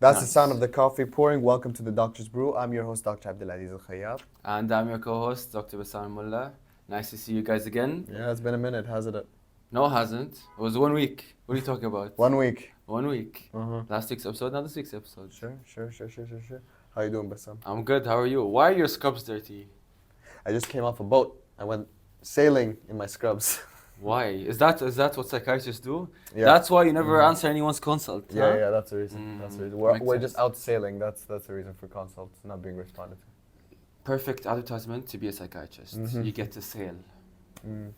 That's the sound of the coffee pouring. Welcome to the Doctor's Brew. I'm your host, Dr. Abdulaziz Al Khayyab. And I'm your co-host, Dr. Bassam Mullah. Nice to see you guys again. Yeah, it's been a minute, hasn't it? No, it hasn't. It was 1 week. What are you talking about? 1 week. 1 week. Uh-huh. Last week's episode, not this week's episode. Sure. How you doing, Bassam? I'm good. How are you? Why are your scrubs dirty? I just came off a boat. I went sailing in my scrubs. Why? Is that what psychiatrists do? Yeah. That's why you never answer anyone's consult. Yeah, huh? yeah, that's the reason. That's the reason. We're just out sailing. That's the reason for consults, not being responded to. Perfect advertisement to be a psychiatrist. You get to sail. And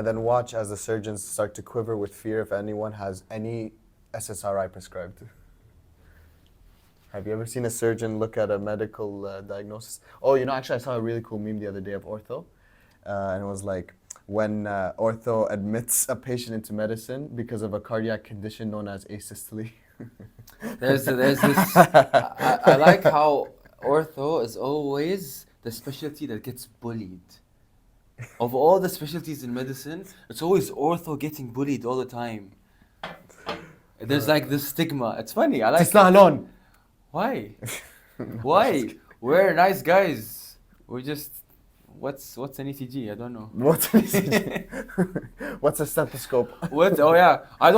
then watch as the surgeons start to quiver with fear if anyone has any SSRI prescribed. Have you ever seen a surgeon look at a medical diagnosis? Oh, actually I saw a really cool meme the other day of ortho. And it was like, when ortho admits a patient into medicine because of a cardiac condition known as asystole. There's this. I like how ortho is always the specialty that gets bullied. Of all the specialties in medicine, it's always ortho getting bullied all the time. There's like this stigma. It's funny. I like it. Alone. Why? Why? We're nice guys. We're just. What's an ECG? I don't know. What's a stethoscope? What? Oh yeah. I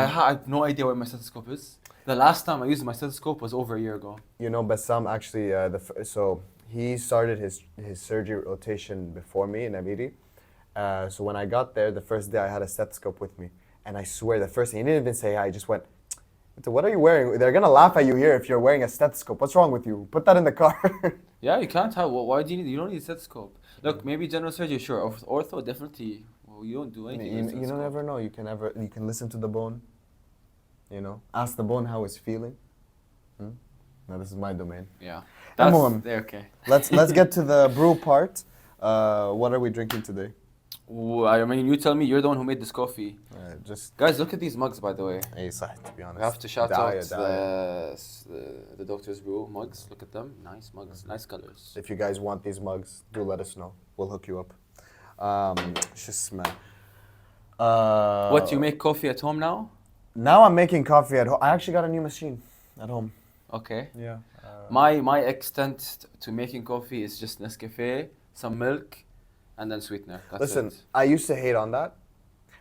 had no idea what my stethoscope is. The last time I used my stethoscope was over a year ago. Bassam actually, so he started his surgery rotation before me in Amiri. So when I got there, the first day I had a stethoscope with me. And I swear, the first thing, he didn't even say hi, I just went, what are you wearing? They're going to laugh at you here if you're wearing a stethoscope. What's wrong with you? Put that in the car. Yeah, you can't have. Why do you don't need a stethoscope? Look, maybe general surgery, sure. Ortho, definitely. Well, you don't do anything. You don't ever know. You can listen to the bone. Ask the bone how it's feeling. Now this is my domain. Yeah. Okay. Let's get to the brew part. What are we drinking today? I mean, you tell me. You're the one who made this coffee. Guys, look at these mugs, by the way. To be honest. We have to shout out the Doctor's Brew mugs. Look at them. Nice mugs. Nice colors. If you guys want these mugs, do let us know. We'll hook you up. What, you make coffee at home now? Now I'm making coffee at home. I actually got a new machine at home. Okay. Yeah. My extent to making coffee is just Nescafe, some milk, and then sweetener. Listen, I used to hate on that,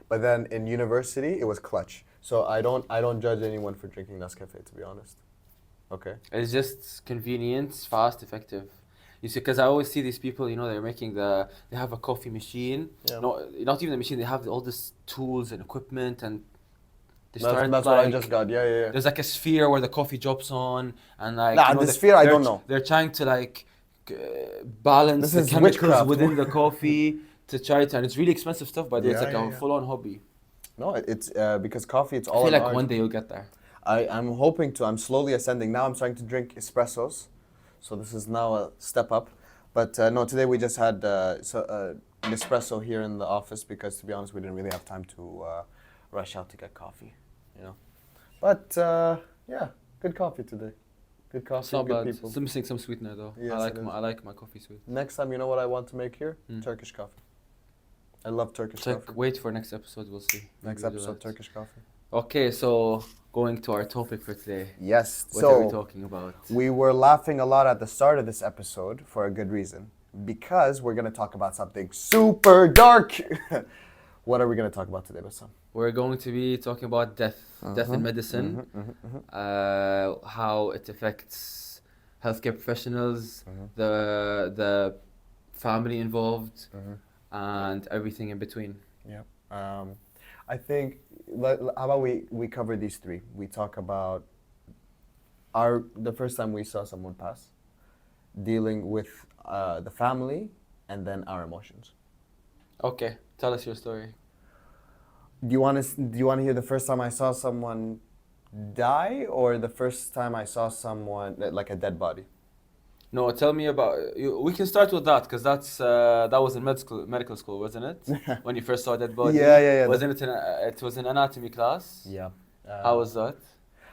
but then in university it was clutch. So I don't judge anyone for drinking Nescafe, to be honest. Okay. It's just convenient, fast, effective. You see, because I always see these people, they have a coffee machine. Yeah. No, not even the machine. They have all these tools and equipment, and that's what I just got. Yeah. There's like a sphere where the coffee drops on, and the sphere I don't know. They're trying to balance the chemicals within the coffee to try it, and it's really expensive stuff. But it's like a full-on hobby. No, it's because coffee. It's all. I feel like one day you'll get there. I'm hoping to. I'm slowly ascending. Now I'm starting to drink espressos, so this is now a step up. But no, today we just had an espresso here in the office because, to be honest, we didn't really have time to rush out to get coffee. But yeah, good coffee today. Good coffee, it's not good bad. people. Still missing some sweetener though. Yes, I like my coffee sweet. Next time, you know what I want to make here? Turkish coffee. I love Turkish coffee. Wait for next episode, we'll see. Next episode, Turkish coffee. Okay, so going to our topic for today. Yes. What are we talking about? We were laughing a lot at the start of this episode for a good reason. Because we're going to talk about something super dark. What are we going to talk about today, Bassam? We're going to be talking about death in medicine, how it affects healthcare professionals, the family involved, and everything in between. Yeah. I think, how about we cover these three? We talk about the first time we saw someone pass, dealing with the family, and then our emotions. Okay, tell us your story. Do you want to hear the first time I saw someone die, or the first time I saw someone like a dead body? No, tell me about. We can start with that because that was in medical school, wasn't it? When you first saw a dead body. Yeah. Wasn't it? It was an anatomy class. Yeah. How was that?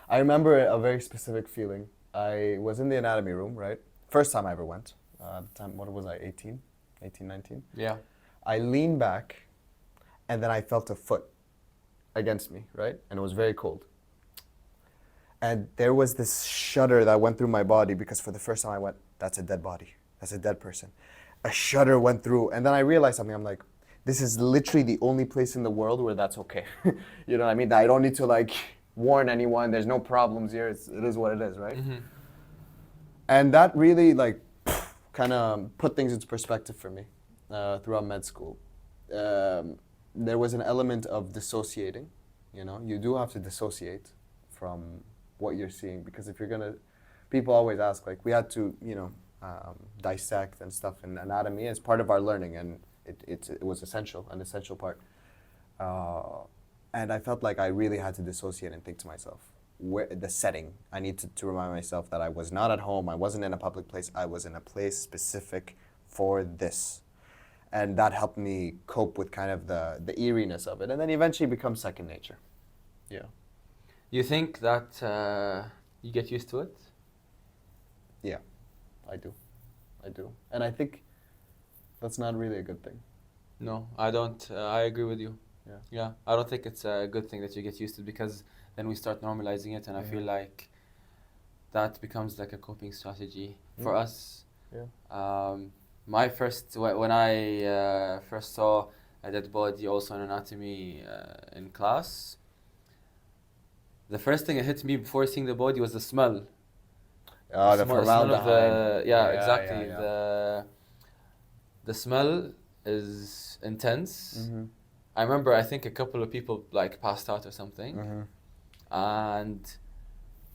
I remember a very specific feeling. I was in the anatomy room, right? First time I ever went. At the time, what was I? 18, 19? Yeah. I leaned back, and then I felt a foot against me, right? And it was very cold. And there was this shudder that went through my body because for the first time I went, that's a dead body. That's a dead person. A shudder went through. And then I realized something. I'm like, this is literally the only place in the world where that's okay. You know what I mean? I don't need to like warn anyone. There's no problems here. It is what it is, right? Mm-hmm. And that really like kind of put things into perspective for me throughout med school. There was an element of dissociating. You know, you do have to dissociate from what you're seeing because if you're gonna, people always ask like we had to, you know, dissect and stuff in anatomy as part of our learning, and it was essential, an essential part. And I felt like I really had to dissociate and think to myself, where the setting. I need to remind myself that I was not at home. I wasn't in a public place. I was in a place specific for this, and that helped me cope with kind of the eeriness of it, and then eventually becomes second nature. Yeah. You think that you get used to it? Yeah, I do. And I think that's not really a good thing. No, I don't. I agree with you. Yeah. Yeah, I don't think it's a good thing that you get used to it because then we start normalizing it, and I feel like that becomes like a coping strategy for us. Yeah. My first when I first saw a dead body also in anatomy in class, the first thing that hit me before seeing the body was the smell. Oh, the smell of formaldehyde. the Yeah, exactly yeah. the smell is intense. Mm-hmm. I remember I think a couple of people like passed out or something, Mm-hmm. and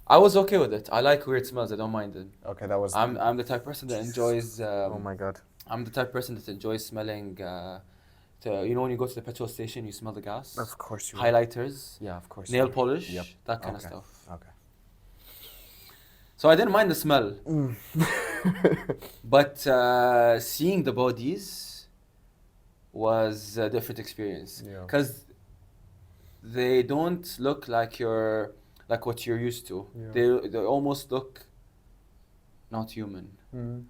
I was okay with it. I like weird smells. I don't mind it. Okay, that was. I'm the type of person that enjoys. Oh my God. I'm the type of person that enjoys smelling. You know when you go to the petrol station, you smell the gas. Of course you. Highlighters. Yeah, of course. Nail you. polish. Yep. That kind of Okay. stuff. Okay. So I didn't mind the smell, but seeing the bodies was a different experience Yeah. because they don't look like what you're used to. Yeah. They almost look not human Mm-hmm.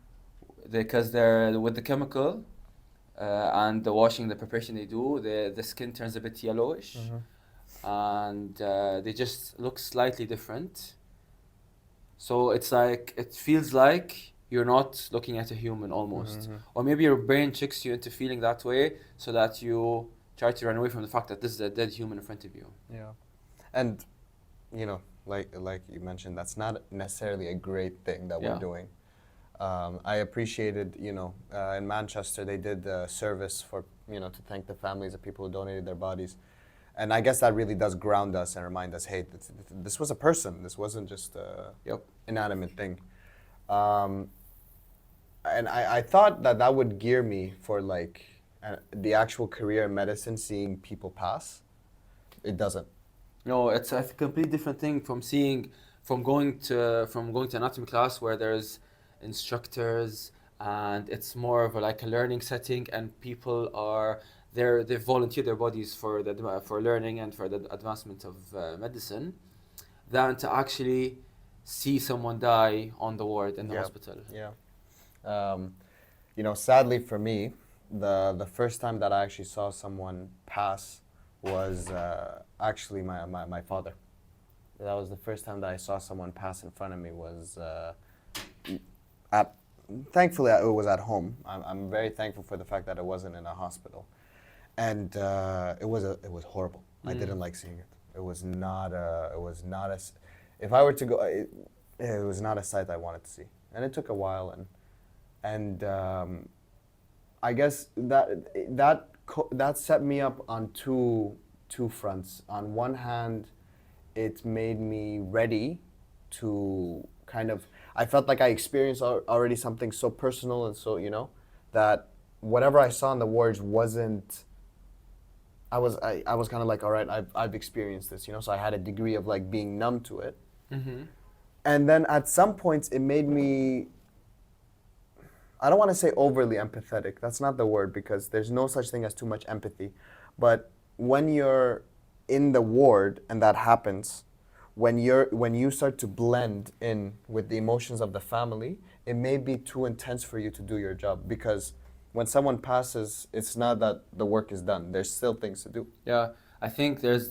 because they're with the chemical and the washing, the preparation they do. The skin turns a bit yellowish, and they just look slightly different. So it's like it feels like you're not looking at a human almost, or maybe your brain tricks you into feeling that way so that you try to run away from the fact that this is a dead human in front of you. Yeah. And, you know, like you mentioned, that's not necessarily a great thing that we're doing. I appreciated, you know, in Manchester they did a service for, you know, to thank the families of people who donated their bodies. And I guess that really does ground us and remind us, hey, this was a person. This wasn't just a inanimate thing. And I thought that would gear me for like the actual career in medicine, seeing people pass. It doesn't. No, it's a completely different thing from going to anatomy class where there's instructors and it's more of like a learning setting and people are they volunteer their bodies for learning and for the advancement of medicine, than to actually see someone die on the ward in the hospital. Yeah. You know, sadly for me, the first time that I actually saw someone pass was actually my father. That was the first time that I saw someone pass in front of me. Was thankfully it was at home. I'm very thankful for the fact that it wasn't in a hospital, and it was horrible. I didn't like seeing it. It was not a. If I were to go, it was not a sight I wanted to see, and it took a while, and I guess that set me up on two fronts. On one hand, it made me ready to kind of. I felt like I experienced already something so personal and so, you know, that whatever I saw in the wards wasn't. I was kind of like, all right, I've experienced this, you know, so I had a degree of like being numb to it. Mm-hmm. And then at some points it made me, I don't want to say overly empathetic. That's not the word because there's no such thing as too much empathy. But when you're in the ward and that happens, when you start to blend in with the emotions of the family, it may be too intense for you to do your job because when someone passes, it's not that the work is done. There's still things to do. Yeah, I think there's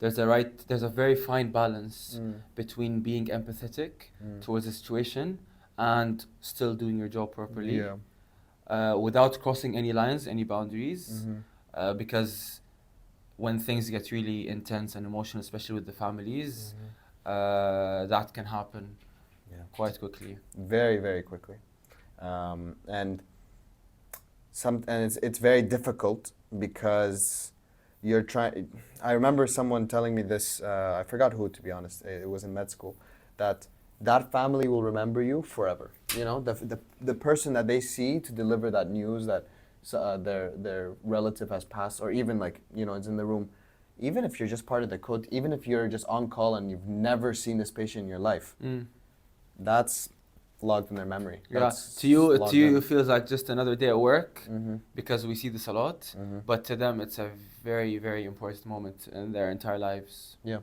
there's a very fine balance Mm. between being empathetic Mm. towards the situation and still doing your job properly, Yeah. without crossing any lines, any boundaries, Mhm. because when things get really intense and emotional, especially with the families, that can happen Yeah. quite quickly. Very, very quickly. And it's very difficult because you're trying. I remember someone telling me this. I forgot who, to be honest. It was in med school. That family will remember you forever. You know, the person that they see to deliver that news that their relative has passed, or even like, you know, it's in the room. Even if you're just part of the code, even if you're just on call and you've never seen this patient in your life, that's logged in their memory. Yeah, That's to you, it feels like just another day at work Mm-hmm. because we see this a lot. Mm-hmm. But to them, it's a very, very important moment in their entire lives. Yeah,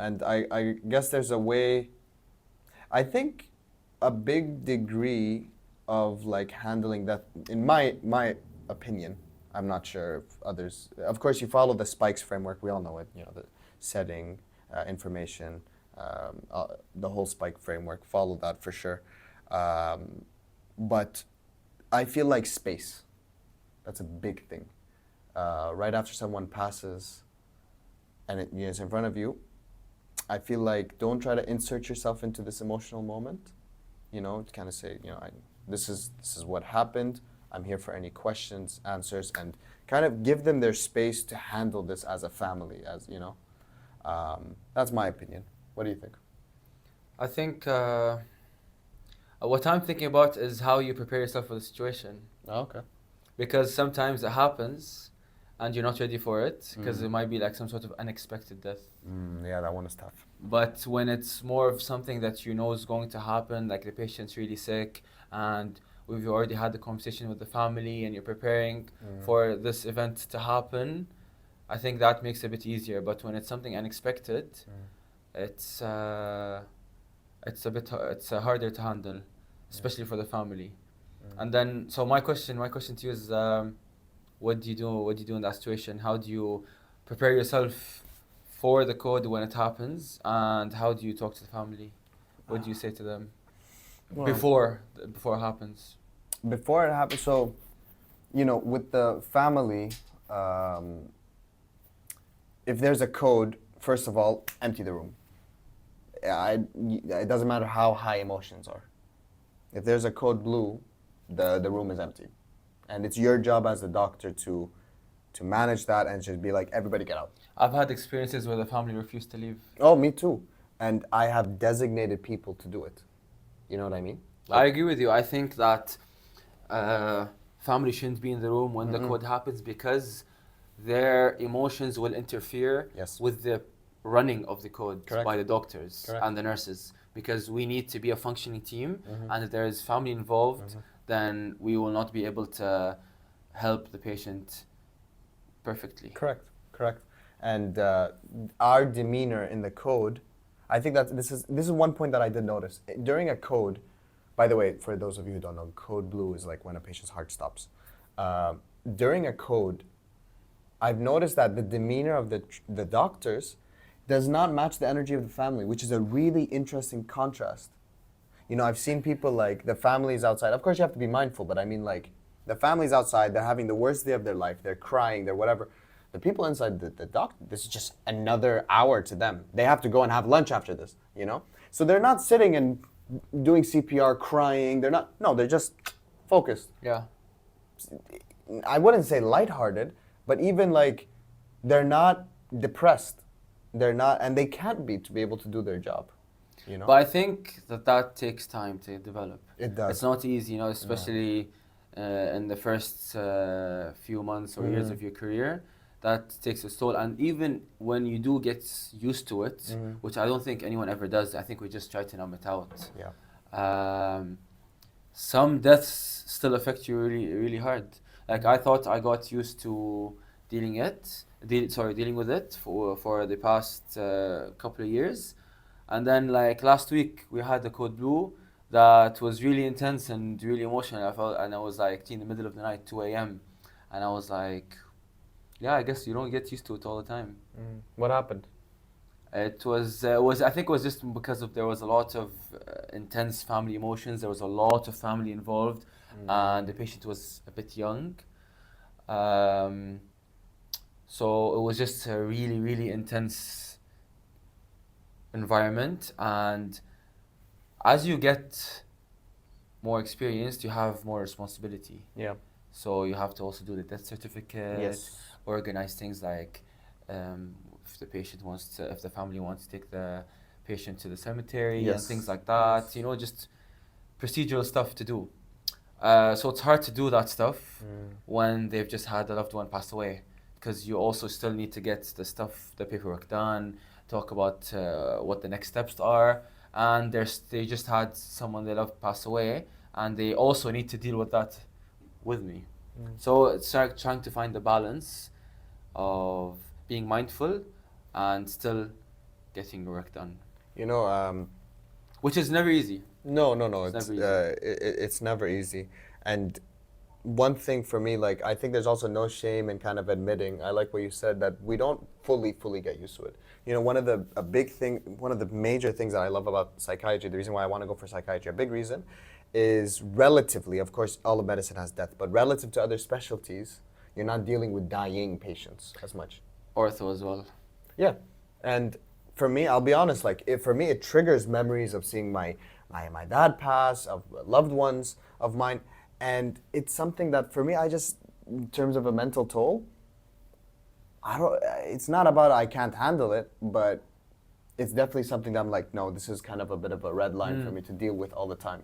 and I guess there's a way. I think a big degree of like handling that, in my opinion, I'm not sure if others. Of course, you follow the spikes framework. We all know it. You know, the setting, information, the whole spike framework. Follow that for sure. But I feel like space. That's a big thing. Right after someone passes, and it's in front of you, I feel like don't try to insert yourself into this emotional moment. You know, to kind of say, you know, this is what happened. I'm here for any questions, answers, and kind of give them their space to handle this as a family. As you know, that's my opinion. What do you think? I think what I'm thinking about is how you prepare yourself for the situation. Oh, okay. Because sometimes it happens and you're not ready for it because it might be like some sort of unexpected death. Yeah, that one is tough. But when it's more of something that you know is going to happen, like the patient's really sick and we've already had the conversation with the family and you're preparing for this event to happen, I think that makes it a bit easier. But when it's something unexpected, it's harder to handle, especially for the family. And then, so my question to you is, what do you do? What do you do in that situation? How do you prepare yourself for the code when it happens, and how do you talk to the family? What do you say to them Well, before it happens? Before it happens, so, you know, with the family, if there's a code, first of all, empty the room. It doesn't matter how high emotions are. If there's a code blue, the room is empty. And it's your job as a doctor to manage that and just be like, everybody get out. I've had experiences where the family refused to leave. Oh, me too. And I have designated people to do it. You know what I mean? I agree with you. I think that family shouldn't be in the room when the code happens because their emotions will interfere Yes. with the running of the code Correct. by the doctors Correct. and the nurses, because we need to be a functioning team, and if there is family involved, then we will not be able to help the patient perfectly. Correct. And our demeanor in the code, I think that this is one point that I did notice. During a code, by the way, for those of you who don't know, code blue is like when a patient's heart stops. During a code, I've noticed that the demeanor of the doctors does not match the energy of the family, which is a really interesting contrast. You know, I've seen people like the families outside. Of course, you have to be mindful, but I mean, like, the families outside, they're having the worst day of their life. They're crying, they're whatever. The people inside the doctor, this is just another hour to them. They have to go and have lunch after this, you know? So they're not sitting and doing CPR, crying. They're just focused. Yeah. I wouldn't say lighthearted, but even like, they're not depressed. They're not, and they can't be to be able to do their job, you know? But I think that takes time to develop. It does. It's not easy, you know, especially in the first few months or years of your career. That takes its toll. And even when you do get used to it, which I don't think anyone ever does, I think we just try to numb it out. Yeah. Some deaths still affect you really, really hard. Like I thought I got used to dealing with it for the past couple of years, and then like last week we had the code blue that was really intense and really emotional. I was like in the middle of the night, 2 a.m., and I was like, Yeah, I guess you don't get used to it all the time. What happened? It was I think it was just because of there was a lot of intense family emotions. There was a lot of family involved, and the patient was a bit young. Um, so it was just a really, really intense environment. And as you get more experienced, you have more responsibility. Yeah. So you have to also do the death certificate, Yes. organize things like if the patient wants to, if the family wants to take the patient to the cemetery and Yes. things like that. Yes. You know, just procedural stuff to do. So it's hard to do that stuff when they've just had a loved one pass away, because you also still need to get the stuff, the paperwork done, talk about what the next steps are, and they just had someone they love pass away, and they also need to deal with that with me. So it's like trying to find the balance of being mindful and still getting your work done, You know, which is never easy. no. It's It's never easy. it's never easy. And one thing for me, like I think there's also no shame in kind of admitting. I like what you said that we don't fully get used to it. You know, one of the major things that I love about psychiatry, the reason why I want to go for psychiatry, a big reason, is relatively, of course, all of medicine has death, but relative to other specialties, you're not dealing with dying patients as much. Ortho as well. Yeah, and for me, I'll be honest. Like, for me, it triggers memories of seeing my dad pass, of loved ones of mine, and it's something that for me, I just, in terms of a mental toll, I don't. It's not about I can't handle it, but it's definitely something that I'm like, no, this is kind of a bit of a red line for me to deal with all the time.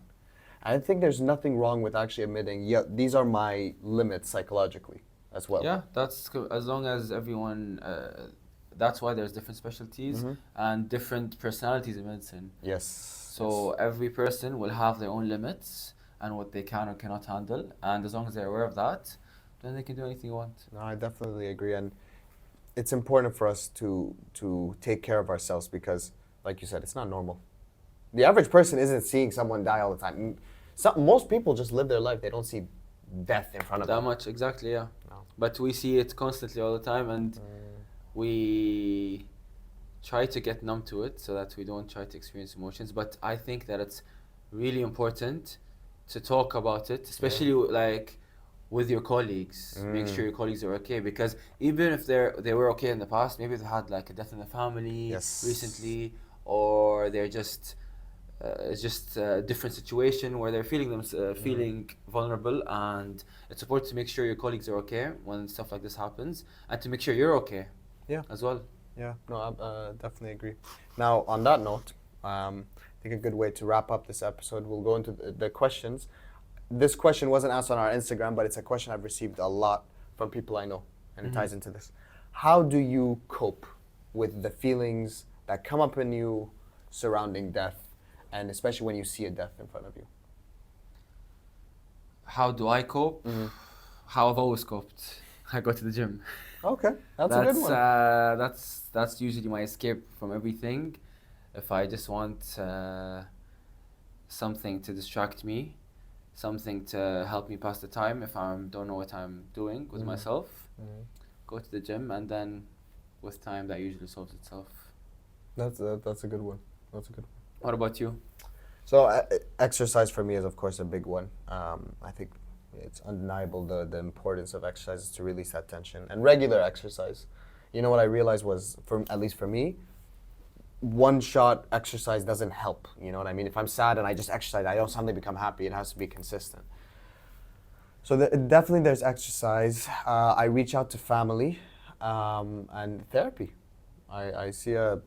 And I think there's nothing wrong with actually admitting, yeah, these are my limits psychologically as well. Yeah, as long as everyone. That's why there's different specialties and different personalities in medicine. Yes. So every person will have their own limits and what they can or cannot handle, and as long as they're aware of that, then they can do anything they want. No, I definitely agree, and it's important for us to take care of ourselves because, like you said, it's not normal. The average person isn't seeing someone die all the time. Most people just live their life; they don't see death in front of That them. much, exactly, yeah. No. But we see it constantly all the time, and we try to get numb to it so that we don't try to experience emotions. But I think that it's really important to talk about it, especially like with your colleagues. Make sure your colleagues are okay, because even if they were okay in the past, maybe they had like a death in the family Yes. recently, or they're just it's just a different situation where they're feeling vulnerable, and it's important to make sure your colleagues are okay when stuff like this happens, and to make sure you're okay. Yeah. As well. Yeah, no, I definitely agree. Now, on that note, I think a good way to wrap up this episode, we'll go into the questions. This question wasn't asked on our Instagram, but it's a question I've received a lot from people I know, and it ties into this. How do you cope with the feelings that come up in you surrounding death, and especially when you see a death in front of you? How do I cope? How I've always coped. I go to the gym. Okay, that's a good one. That's usually my escape from everything. If I just want something to distract me, something to help me pass the time, if I don't know what I'm doing with myself, go to the gym, and then with time that usually solves itself. That's a good one. That's a good one. What about you? So exercise for me is of course a big one. I think it's undeniable the importance of exercise is to release that tension and regular exercise. You know what I realized was, at least for me, one shot exercise doesn't help. You know what I mean? If I'm sad and I just exercise, I don't suddenly become happy. It has to be consistent. So definitely there's exercise. I reach out to family and therapy. I see a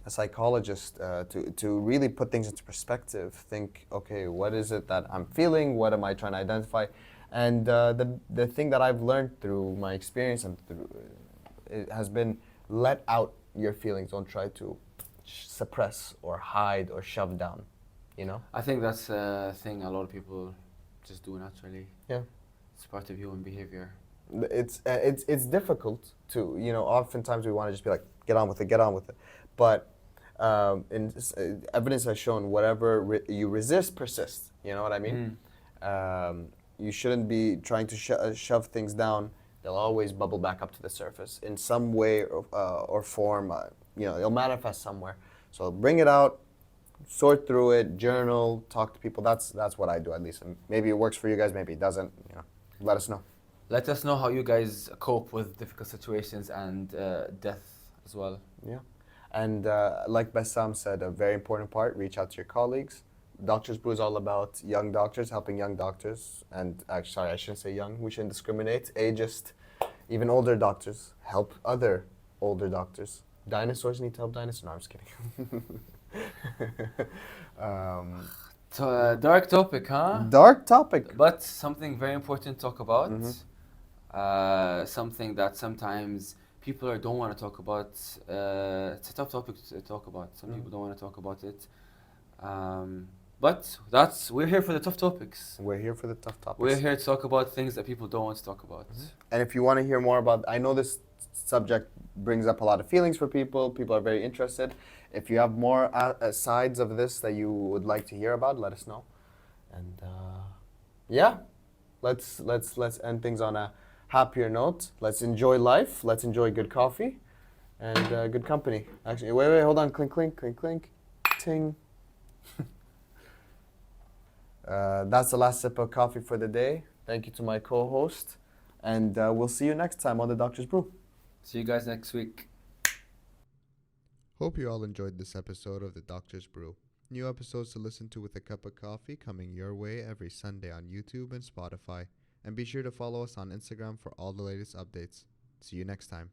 psychologist to really put things into perspective. Think, okay, what is it that I'm feeling? What am I trying to identify? And the thing that I've learned through my experience and it has been let out your feelings. Don't try to suppress or hide or shove down. You know? I think that's a thing a lot of people just do naturally. Yeah. It's part of human behavior. It's difficult to, you know, oftentimes we want to just be like, get on with it. But evidence has shown whatever you resist persists. You know what I mean? You shouldn't be trying to shove things down they'll always bubble back up to the surface in some way or form. It'll manifest somewhere. So bring it out, sort through it, journal, talk to people. That's what I do at least. And maybe it works for you guys, maybe it doesn't. Let us know. Let us know how you guys cope with difficult situations and death as well. Yeah. And like Bassam said, a very important part, reach out to your colleagues. Doctors Brew is all about young doctors, helping young doctors. And actually, sorry, I shouldn't say young. We shouldn't discriminate. Ageist, even older doctors, help other older doctors. Dinosaurs need to help dinosaurs. No, I'm just kidding. Dark topic, huh? Dark topic. But something very important to talk about. Mhm. Something that sometimes people don't want to talk about. It's a tough topic to talk about. Some people don't want to talk about it. But we're here for the tough topics. We're here for the tough topics. We're here to talk about things that people don't want to talk about. And if you want to hear more about, I know this subject brings up a lot of feelings for people. People are very interested. If you have more sides of this that you would like to hear about, let us know. And yeah, let's end things on a happier note. Let's enjoy life. Let's enjoy good coffee and good company. Actually, wait, hold on. Clink, clink, clink, clink, ting. That's the last sip of coffee for the day. Thank you to my co-host, and we'll see you next time on the Doctor's Brew. See you guys next week. Hope you all enjoyed this episode of the Doctor's Brew. New episodes to listen to with a cup of coffee coming your way every Sunday on YouTube and Spotify. And be sure to follow us on Instagram for all the latest updates. See you next time.